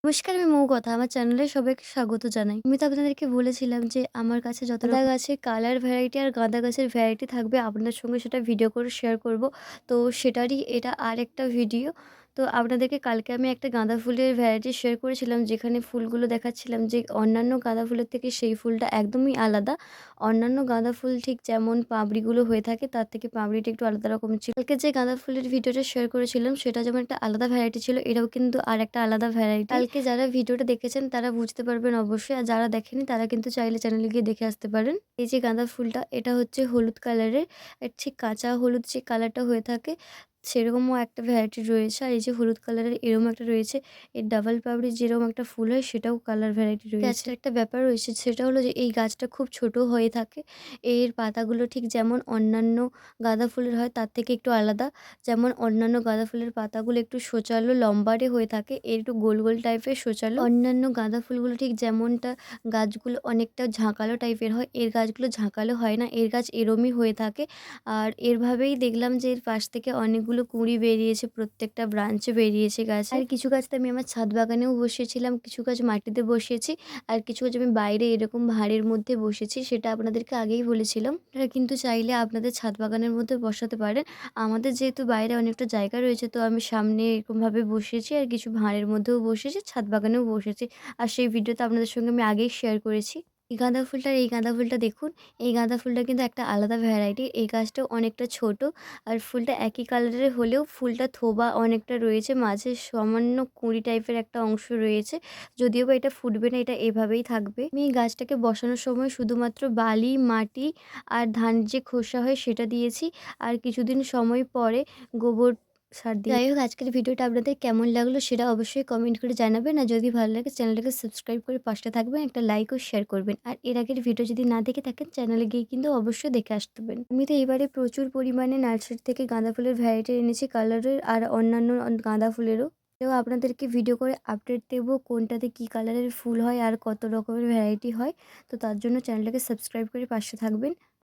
নমস্কার, আমি মৌকথা। আমার চ্যানেলে সবাইকে স্বাগত জানাই। আমি তো আপনাদেরকে বলেছিলাম যে আমার কাছে যত গাঁদা গাছের কালার ভ্যারাইটি আর গাঁদা গাছের ভ্যারাইটি থাকবে আপনাদের সঙ্গে সেটা ভিডিও করে শেয়ার করব। তো সেটারই এটা আরেকটা ভিডিও। তো আপনাদেরকে কালকে আমি একটা গাঁদা ফুলের ভ্যারাইটি শেয়ার করেছিলাম, যেখানে ফুলগুলো দেখাচ্ছিলাম যে অন্যান্য গাঁদা ফুলের থেকে সেই ফুলটা একদমই আলাদা। অন্যান্য গাঁদা ফুল ঠিক যেমন পাপড়িগুলো হয়ে থাকে তার থেকে পাপড়িটা একটু আলাদা রকমের ছিল। কালকে যে গাঁদা ফুলের ভিডিওটা শেয়ার করেছিলাম সেটা যেমন একটা আলাদা ভ্যারাইটি ছিল, এটাও কিন্তু আরেকটা আলাদা ভ্যারাইটি। কালকে যারা ভিডিওটা দেখেছেন তারা বুঝতে পারবেন অবশ্যই, আর যারা দেখেনি তারা কিন্তু চাইলে চ্যানেলে গিয়ে দেখে আসতে পারেন। এই যে গাঁদা ফুলটা, এটা হচ্ছে হলুদ কালারের। এর ঠিক কাঁচা হলুদ যে কালারটা হয়ে থাকে সেরকমও একটা ভ্যারাইটি রয়েছে। আর এই যে হলুদ কালারের এরকম একটা রয়েছে। এর ডাবল পাপড়ি যেরকম একটা ফুল হয় সেটাও কালার ভ্যারাইটি রয়েছে। গাছটার একটা ব্যাপার রয়েছে, সেটা হলো যে এই গাছটা খুব ছোট হয়ে থাকে। এর পাতাগুলো ঠিক যেমন অন্যান্য গাঁদা ফুলের হয় তার থেকে একটু আলাদা। যেমন অন্যান্য গাঁদা ফুলের পাতাগুলো একটু সোচালো লম্বাটে হয়ে থাকে, এর একটু গোল গোল টাইপের সোচালো। অন্যান্য গাঁদা ফুলগুলো ঠিক যেমনটা গাছগুলো অনেকটা ঝাঁকালো টাইপের হয়, এর গাছগুলো ঝাঁকালো হয় না, এর গাছ এরমই হয়ে থাকে। আর এরভাবেই দেখলাম যে এর পাশ থেকে অনেকগুলো কুঁড়ি বেরিয়েছে, প্রত্যেকটা ব্রাঞ্চে বেরিয়েছে গাছে। আর কিছু গাছ তো আমি আমার ছাদ বাগানেও বসিয়েছিলাম, কিছু গাছ মাটিতে বসিয়েছি, আর কিছু গাছ আমি বাইরে এরকম ভাঁড়ের মধ্যে বসেছি, সেটা আপনাদেরকে আগেই বলেছিলাম। আপনারা কিন্তু চাইলে আপনাদের ছাদ বাগানের মধ্যে বসাতে পারেন। আমাদের যেহেতু বাইরে অনেকটা জায়গা রয়েছে, তো আমি সামনে এরকমভাবে বসিয়েছি, আর কিছু ভাঁড়ের মধ্যেও বসেছি, ছাদ বাগানেও বসেছি। আর সেই ভিডিওটা আপনাদের সঙ্গে আমি আগেই শেয়ার করেছি। এই গাঁদা ফুলটা দেখুন, এই গাঁদা ফুলটা কিন্তু একটা আলাদা ভ্যারাইটি। এই গাছটাও অনেকটা ছোট, আর ফুলটা একই কালারের হলেও ফুলটা থোবা অনেকটা রয়েছে, মাঝে সামান্য কুঁড়ি টাইপের একটা অংশ রয়েছে। যদিও বা এটা ফুটবে না, এটা এভাবেই থাকবে। আমি এই গাছটাকে বসানোর সময় শুধুমাত্র বালি, মাটি আর ধানের যে খোসা হয় সেটা দিয়েছি। আর কিছুদিন সময় পরে গোবর সার দিই। যাই হোক, আজকের ভিডিওটা আপনাদের কেমন লাগলো সেটা অবশ্যই কমেন্ট করে জানাবেন। আর যদি ভালো লাগে চ্যানেলটাকে সাবস্ক্রাইব করে পাশে থাকবেন, একটা লাইক ও শেয়ার করবেন। আর এর আগের ভিডিও যদি না দেখে থাকেন চ্যানেলে গিয়ে কিন্তু অবশ্যই দেখে আসতে পারেন। আমি তো এবারে প্রচুর পরিমাণে নার্সারি থেকে গাঁদা ফুলের ভ্যারাইটি এনেছি, কালারের আর অন্যান্য গাঁদা ফুলেরও। এও আপনাদেরকে ভিডিও করে আপডেট দেবো কোনটাতে কী কালারের ফুল হয় আর কত রকমের ভ্যারাইটি হয়। তো তার জন্য চ্যানেলটাকে সাবস্ক্রাইব করে পাশে থাকবেন।